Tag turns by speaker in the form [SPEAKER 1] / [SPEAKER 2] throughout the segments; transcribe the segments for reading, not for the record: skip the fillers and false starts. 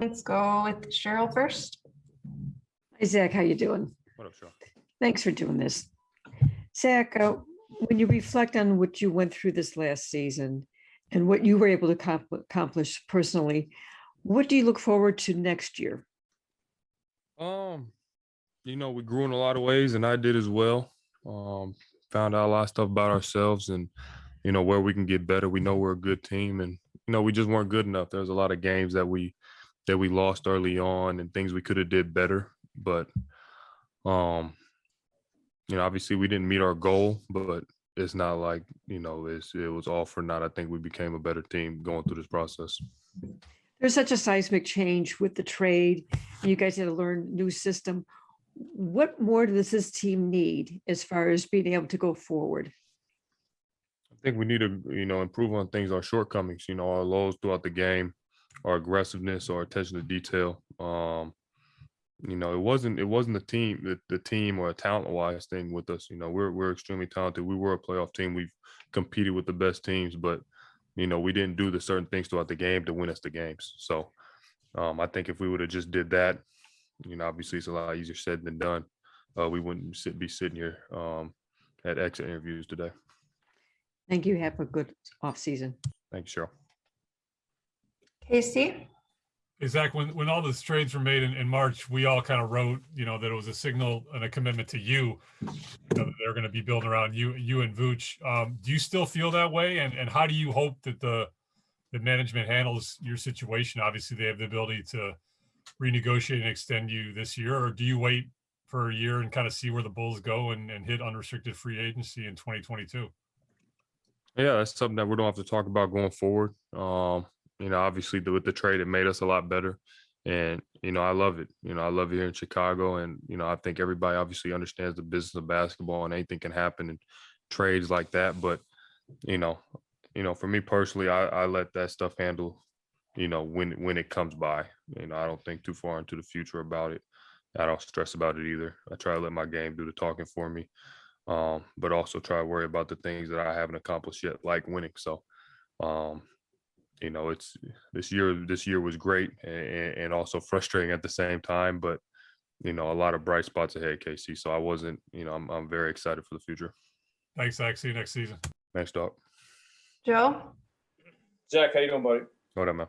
[SPEAKER 1] Let's go with Cheryl first.
[SPEAKER 2] Hi, Zach. How you doing?
[SPEAKER 3] What up, Cheryl?
[SPEAKER 2] Thanks for doing this. Zach, when you reflect on what you went through this last season and what you were able to accomplish personally, what do you look forward to next year?
[SPEAKER 3] We grew in a lot of ways, and I did as well. Found out a lot of stuff about ourselves and, where we can get better. We know we're a good team, and, we just weren't good enough. There's a lot of games that we lost early on and things we could have did better. But, obviously we didn't meet our goal, but it's not like, it was all for naught. I think we became a better team going through this process.
[SPEAKER 2] There's such a seismic change with the trade. And you guys had to learn new system. What more does this team need as far as being able to go forward?
[SPEAKER 3] I think we need to, improve on things, our shortcomings, our lows throughout the game, our aggressiveness, our attention to detail. It wasn't the team or a talent-wise thing with us. We're extremely talented. We were a playoff team. We've competed with the best teams, but we didn't do the certain things throughout the game to win us the games. So I think if we would have just did that, obviously it's a lot easier said than done. We wouldn't be sitting here at exit interviews today.
[SPEAKER 2] Thank you. Have a good off season.
[SPEAKER 3] Thanks, Cheryl.
[SPEAKER 1] Casey?
[SPEAKER 4] Hey, Zach, when all those trades were made in March, we all kind of wrote, that it was a signal and a commitment to you, that they're going to be building around you and Vooch. Do you still feel that way? And how do you hope that the management handles your situation? Obviously, they have the ability to renegotiate and extend you this year, or do you wait for a year and kind of see where the Bulls go and hit unrestricted free agency in 2022?
[SPEAKER 3] Yeah, that's something that we don't have to talk about going forward. Obviously with the trade, it made us a lot better. And, I love it. I love it here in Chicago. And, I think everybody obviously understands the business of basketball and anything can happen in trades like that. But, for me personally, I let that stuff handle, when it comes by. I don't think too far into the future about it. I don't stress about it either. I try to let my game do the talking for me. But also try to worry about the things that I haven't accomplished yet, like winning. So, it's this year was great and also frustrating at the same time, but a lot of bright spots ahead, Casey. So I wasn't, I'm very excited for the future.
[SPEAKER 4] Thanks, Zach. See you next season.
[SPEAKER 3] Thanks, Doc.
[SPEAKER 1] Joe?
[SPEAKER 5] Zach, how you doing, buddy?
[SPEAKER 3] What up, man?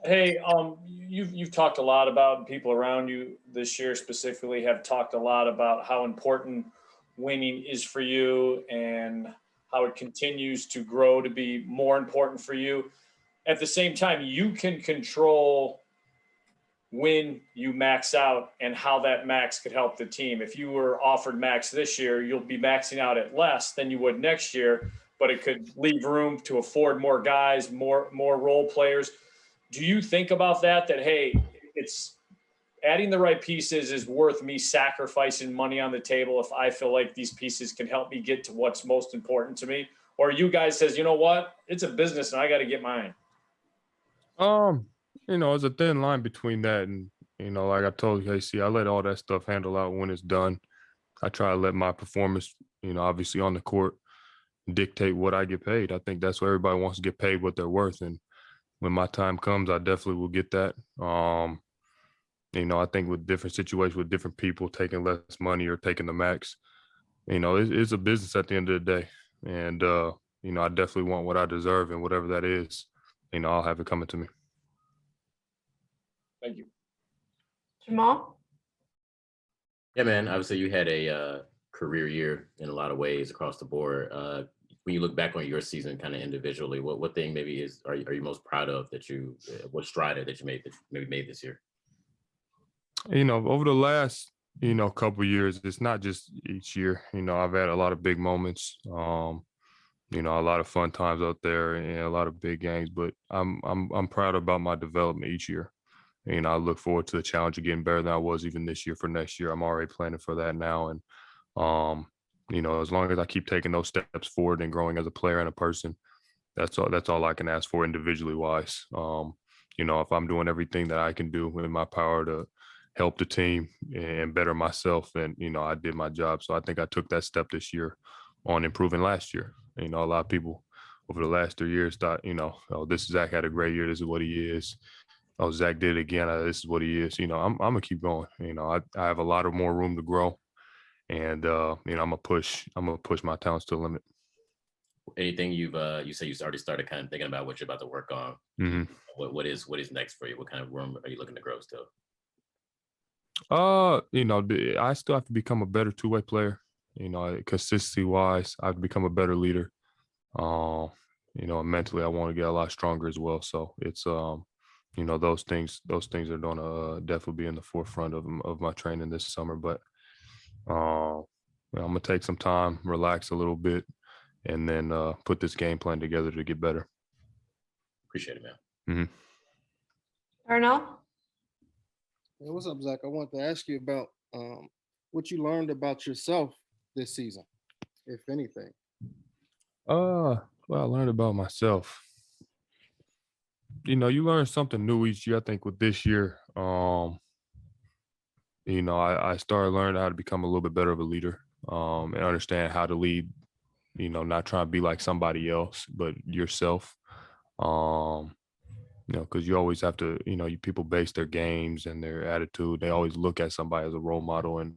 [SPEAKER 5] Hey, you've talked a lot about people around you this year specifically have talked a lot about how important winning is for you and how it continues to grow to be more important for you. At the same time, you can control when you max out and how that max could help the team. If you were offered max this year, you'll be maxing out at less than you would next year, but it could leave room to afford more guys, more role players. Do you think about that, hey, it's adding the right pieces is worth me sacrificing money on the table if I feel like these pieces can help me get to what's most important to me? Or you guys says, you know what, it's a business and I got to get mine?
[SPEAKER 3] There's a thin line between that and, like I told you, Casey, I let all that stuff handle out when it's done. I try to let my performance, obviously on the court dictate what I get paid. I think that's what everybody wants to get paid what they're worth. And when my time comes, I definitely will get that. I think with different situations, with different people taking less money or taking the max, it's a business at the end of the day. And, I definitely want what I deserve, and whatever that is, I'll have it coming to me.
[SPEAKER 5] Thank you.
[SPEAKER 1] Jamal?
[SPEAKER 6] Yeah, man. Obviously, you had a career year in a lot of ways across the board. When you look back on your season kind of individually, what thing maybe are you most proud of that what stride that you made this year?
[SPEAKER 3] Over the last, couple of years, it's not just each year. I've had a lot of big moments, a lot of fun times out there and a lot of big games, but I'm proud about my development each year. I look forward to the challenge of getting better than I was even this year for next year. I'm already planning for that now. And, as long as I keep taking those steps forward and growing as a player and a person, that's all I can ask for individually wise. If I'm doing everything that I can do in my power to help the team and better myself, then, I did my job. So I think I took that step this year on improving last year. A lot of people over the last 3 years thought, oh, this Zach had a great year. This is what he is. oh, Zach did it again. This is what he is. I'm gonna keep going. I have a lot of more room to grow, and I'm gonna push my talents to the limit.
[SPEAKER 6] Anything you say you've already started kind of thinking about what you're about to work on?
[SPEAKER 3] Mm-hmm.
[SPEAKER 6] What is next for you? What kind of room are you looking to grow still?
[SPEAKER 3] I still have to become a better two-way player. Consistency wise, I've become a better leader. Mentally, I want to get a lot stronger as well. So it's those things are going to definitely be in the forefront of my training this summer. But I'm gonna take some time, relax a little bit, and then put this game plan together to get better.
[SPEAKER 6] Appreciate it, man.
[SPEAKER 3] Mm-hmm.
[SPEAKER 1] Darnell?
[SPEAKER 7] Hey, what's up, Zach? I wanted to ask you about what you learned about yourself this season, if anything.
[SPEAKER 3] What I learned about myself. You learn something new each year. I think with this year, I started learning how to become a little bit better of a leader, and understand how to lead. Not trying to be like somebody else, but yourself. Because you always have to, people base their games and their attitude. They always look at somebody as a role model, and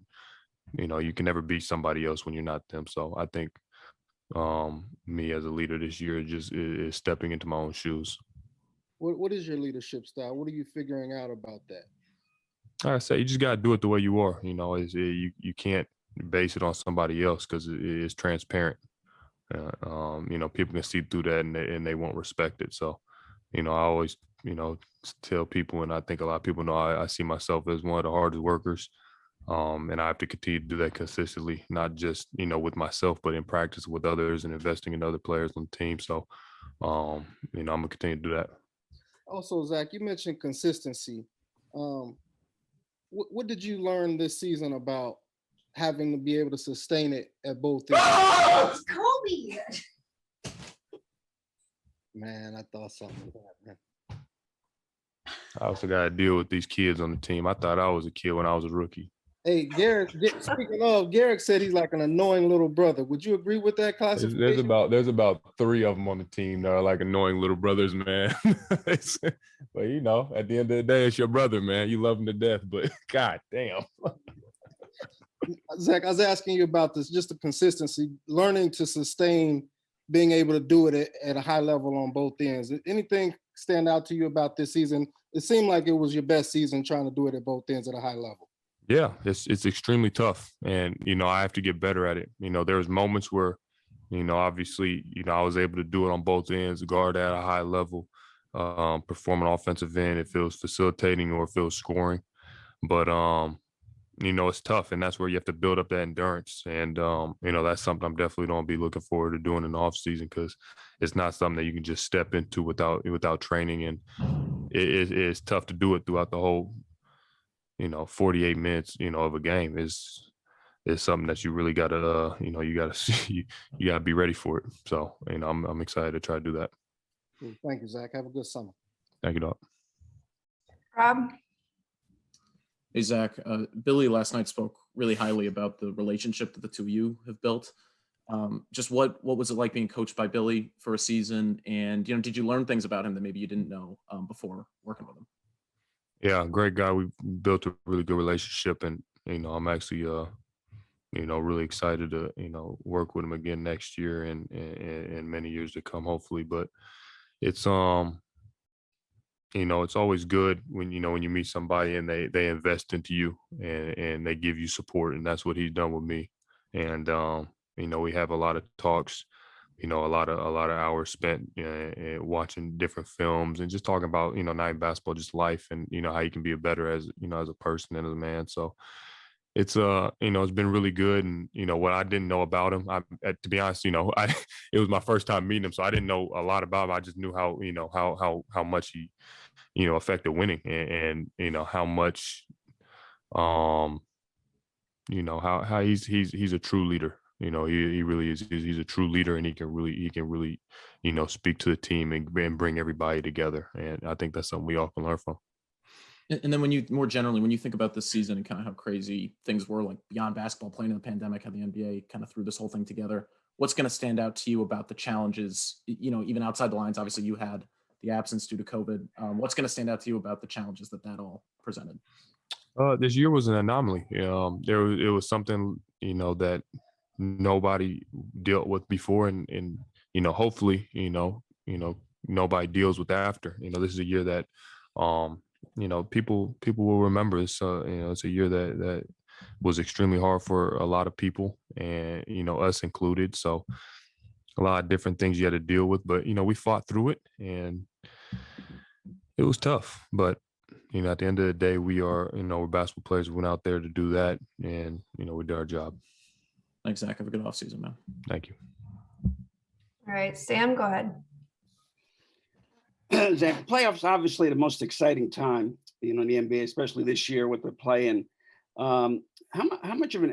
[SPEAKER 3] you can never be somebody else when you're not them. So I think me as a leader this year just is stepping into my own shoes.
[SPEAKER 7] What is your leadership style? What are you figuring out about that?
[SPEAKER 3] Like I say, you just got to do it the way you are. You can't base it on somebody else because it is transparent. People can see through that and they won't respect it. So, I always, tell people, and I think a lot of people know I see myself as one of the hardest workers. And I have to continue to do that consistently, not just, with myself, but in practice with others and investing in other players on the team. So, I'm going to continue to do that.
[SPEAKER 7] Also, Zach, you mentioned consistency. What did you learn this season about having to be able to sustain it at both ends?
[SPEAKER 8] Kobe.
[SPEAKER 7] Man, I thought something was happening.
[SPEAKER 3] I also got to deal with these kids on the team. I thought I was a kid when I was a rookie.
[SPEAKER 7] Hey, Garrick, speaking of, Garrick said he's like an annoying little brother. Would you agree with that classification?
[SPEAKER 3] There's about 3 of them on the team that are like annoying little brothers, man. But at the end of the day, it's your brother, man. You love him to death, but god damn.
[SPEAKER 7] Zach, I was asking you about this, just the consistency, learning to sustain, being able to do it at a high level on both ends. Anything stand out to you about this season? It seemed like it was your best season trying to do it at both ends at a high level.
[SPEAKER 3] Yeah, it's extremely tough, and I have to get better at it. There's moments where, obviously, I was able to do it on both ends, guard at a high level, perform an offensive end if it was facilitating or if it was scoring. But it's tough, and that's where you have to build up that endurance. And that's something I'm definitely going to be looking forward to doing in the off season, because it's not something that you can just step into without training, and it's tough to do it throughout the whole 48 minutes, of a game is something that you really gotta, you gotta see, you gotta be ready for it. So, I'm excited to try to do that.
[SPEAKER 7] Cool. Thank you, Zach. Have a good summer.
[SPEAKER 3] Thank you, Doc.
[SPEAKER 1] Rob?
[SPEAKER 8] Hey, Zach. Billy last night spoke really highly about the relationship that the two of you have built. Just what was it like being coached by Billy for a season? And, did you learn things about him that maybe you didn't know before working with him?
[SPEAKER 3] Yeah, great guy. We built a really good relationship, and I'm actually really excited to work with him again next year and many years to come, hopefully. But it's it's always good when when you meet somebody and they invest into you and they give you support, and that's what he's done with me. And we have a lot of talks, a lot of hours spent watching different films and just talking about not even basketball, just life, and how you can be a better as as a person and as a man. So it's it's been really good. And what I didn't know about him, to be honest, it was my first time meeting him, so I didn't know a lot about him. I just knew how how much he affected winning, and how much how he's a true leader. He really is. He's a true leader, and he can really speak to the team and bring everybody together. And I think that's something we all can learn from.
[SPEAKER 8] And then when you more generally, when you think about this season and kind of how crazy things were, like beyond basketball, playing in the pandemic, how the NBA kind of threw this whole thing together, what's going to stand out to you about the challenges, even outside the lines? Obviously you had the absence due to COVID. What's going to stand out to you about the challenges that all presented?
[SPEAKER 3] This year was an anomaly. It was something, that nobody dealt with before, and hopefully, nobody deals with after. This is a year that, people will remember. It's it's a year that was extremely hard for a lot of people, and us included. So a lot of different things you had to deal with, but we fought through it, and it was tough. But at the end of the day, we're basketball players. We went out there to do that, and we did our job.
[SPEAKER 8] Thanks, Zach. Have a good offseason, man.
[SPEAKER 3] Thank you.
[SPEAKER 1] All right, Sam, go ahead.
[SPEAKER 9] Zach, playoffs obviously the most exciting time, in the NBA, especially this year with the play-in. How much of an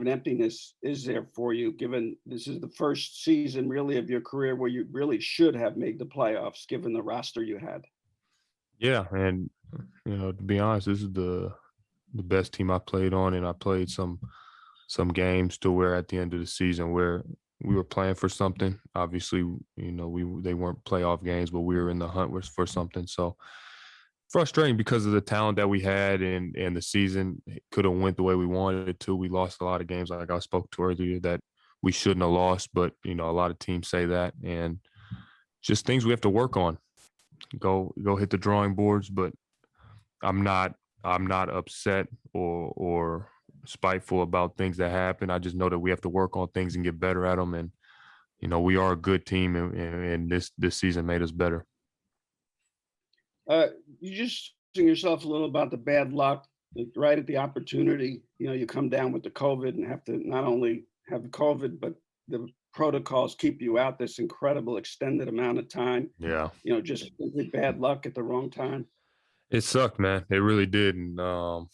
[SPEAKER 9] emptiness is there for you, given this is the first season really of your career where you really should have made the playoffs, given the roster you had?
[SPEAKER 3] Yeah, and to be honest, this is the best team I played on, and I played some games to where at the end of the season where we were playing for something. Obviously, they weren't playoff games, but we were in the hunt for something. So frustrating because of the talent that we had, and the season could have went the way we wanted it to. We lost a lot of games, like I spoke to earlier, that we shouldn't have lost, but a lot of teams say that, and just things we have to work on. Go hit the drawing boards, but I'm not upset or spiteful about things that happen. I just know that we have to work on things and get better at them, and we are a good team, and this season made us better.
[SPEAKER 9] You just saying yourself a little about the bad luck, right at the opportunity. You come down with the COVID and have to not only have the COVID, but the protocols keep you out this incredible extended amount of time.
[SPEAKER 3] Yeah.
[SPEAKER 9] Just simply bad luck at the wrong time.
[SPEAKER 3] It sucked, man. It really did. And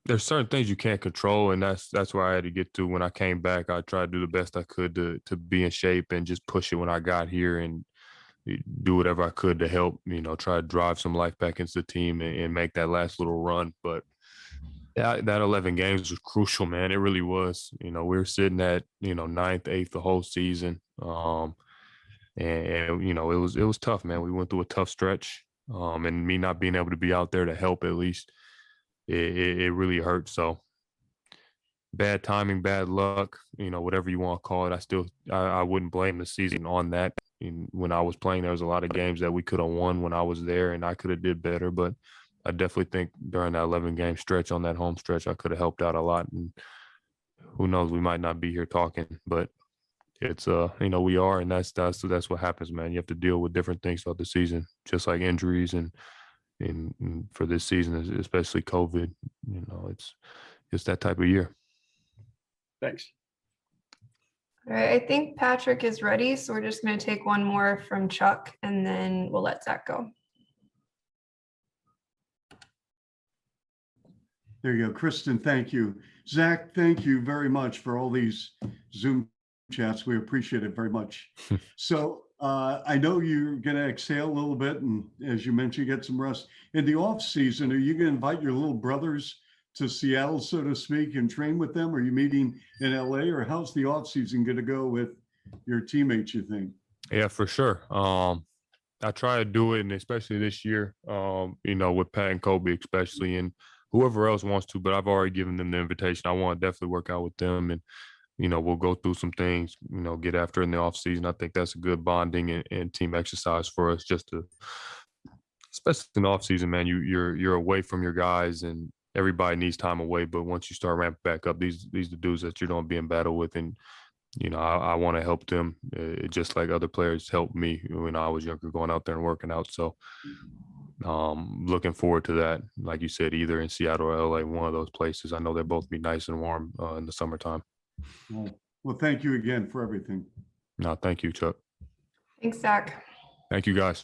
[SPEAKER 3] there's certain things you can't control, and that's where I had to get to. When I came back, I tried to do the best I could to be in shape and just push it when I got here, and do whatever I could to help, try to drive some life back into the team and make that last little run. But that 11 games was crucial, man. It really was. We were sitting at, 9th, 8th the whole season. And it was tough, man. We went through a tough stretch. And me not being able to be out there to help, at least, it really hurt. So bad timing, bad luck, whatever you want to call it. I wouldn't blame the season on that. When I was playing, there was a lot of games that we could have won when I was there, and I could have did better. But I definitely think during that 11-game stretch, on that home stretch, I could have helped out a lot. And who knows, we might not be here talking, but it's we are, and that's what happens, man. You have to deal with different things throughout the season, just like injuries, and for this season, especially COVID. It's that type of year.
[SPEAKER 9] Thanks.
[SPEAKER 1] All right, I think Patrick is ready, so we're just going to take one more from Chuck, and then we'll let Zach go.
[SPEAKER 10] There you go. Kristen, thank you. Zach, thank you very much for all these Zoom chats. We appreciate it very much. So I know you're going to exhale a little bit, and as you mentioned, get some rest. In the off season, are you going to invite your little brothers to Seattle, so to speak, and train with them? Are you meeting in LA, or how's the off season going to go with your teammates, you think?
[SPEAKER 3] Yeah, for sure. I try to do it, and especially this year, with Pat and Kobe, especially, and whoever else wants to, but I've already given them the invitation. I want to definitely work out with them, and, we'll go through some things, get after in the off season. I think that's a good bonding and team exercise for us, just to, especially in the off season, man, you're away from your guys, and everybody needs time away. But once you start ramping back up, these are the dudes that you're going to be in battle with. And, I want to help them just like other players helped me when I was younger, going out there and working out. So looking forward to that. Like you said, either in Seattle or LA, one of those places. I know they'll both be nice and warm in the summertime.
[SPEAKER 10] Well, thank you again for everything.
[SPEAKER 3] No, thank you, Chuck.
[SPEAKER 1] Thanks, Zach.
[SPEAKER 3] Thank you, guys.